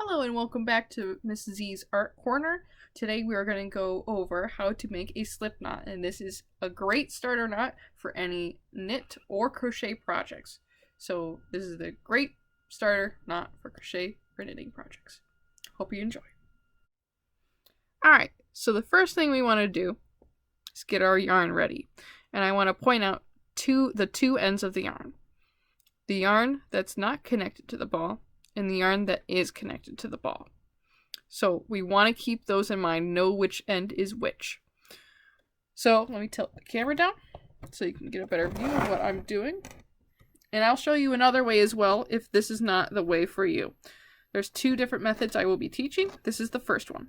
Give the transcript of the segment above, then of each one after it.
Hello and welcome back to Miss Z's Art Corner. Today we are going to go over how to make a slip knot, and this is a great starter knot for any knit or crochet projects. So this is the great starter knot for crochet or knitting projects. Hope you enjoy. Alright, so the first thing we want to do is get our yarn ready. And I want to point out the two ends of the yarn. The yarn that's not connected to the ball and the yarn that is connected to the ball. So we want to keep those in mind, know which end is which. So let me tilt the camera down so you can get a better view of what I'm doing. And I'll show you another way as well if this is not the way for you. There's two different methods I will be teaching. This is the first one.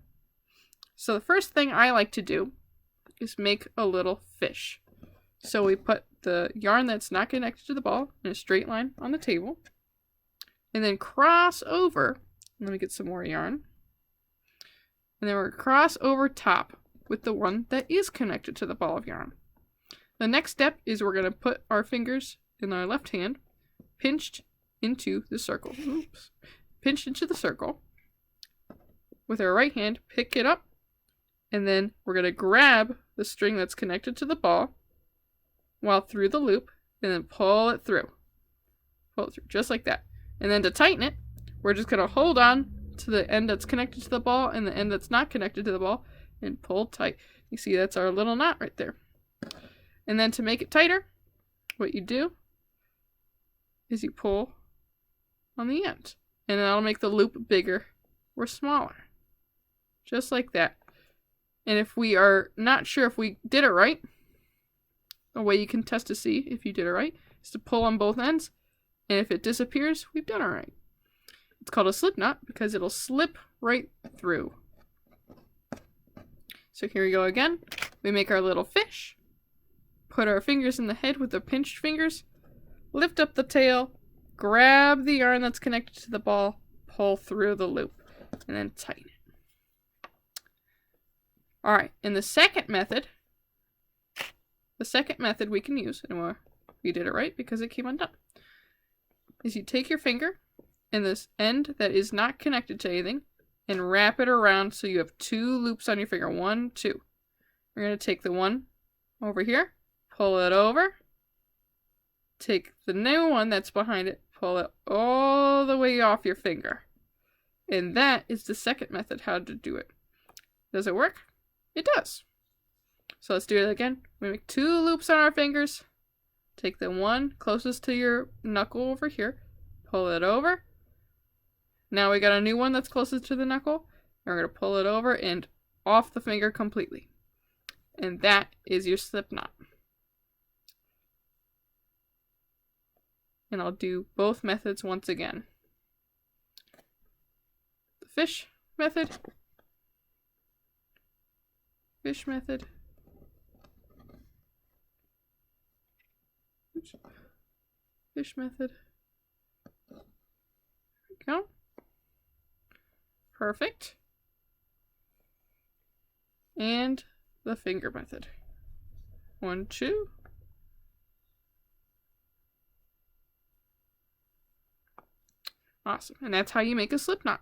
So the first thing I like to do is make a little fish. So we put the yarn that's not connected to the ball in a straight line on the table. And then cross over. Let me get some more yarn. And then we're cross over top with the one that is connected to the ball of yarn. The next step is we're going to put our fingers in our left hand pinched into the circle. Oops. Pinched into the circle. With our right hand, pick it up. And then we're going to grab the string that's connected to the ball while through the loop. And then pull it through. Pull it through just like that. And then to tighten it, we're just going to hold on to the end that's connected to the ball and the end that's not connected to the ball and pull tight. You see that's our little knot right there. And then to make it tighter, what you do is you pull on the end. And that'll make the loop bigger or smaller. Just like that. And if we are not sure if we did it right, a way you can test to see if you did it right is to pull on both ends. And if it disappears, we've done it right. It's called a slip knot because it'll slip right through. So here we go again. We make our little fish. Put our fingers in the head with the pinched fingers. Lift up the tail. Grab the yarn that's connected to the ball. Pull through the loop. And then tighten it. Alright, and the second method we can use, and we did it right because it came undone, is you take your finger in this end that is not connected to anything and wrap it around so you have two loops on your finger. 1, 2. We're going to take the one over here, pull it over, take the new one that's behind it, pull it all the way off your finger. And that is the second method how to do it. Does it work? It does. So let's do it again. We make two loops on our fingers. Take the one closest to your knuckle over here. Pull it over. Now we got a new one that's closest to the knuckle. And we're going to pull it over and off the finger completely. And that is your slip knot. And I'll do both methods once again. The fish method. Fish method. Fish method. There we go. Perfect. And the finger method. 1, 2. Awesome. And that's how you make a slip knot.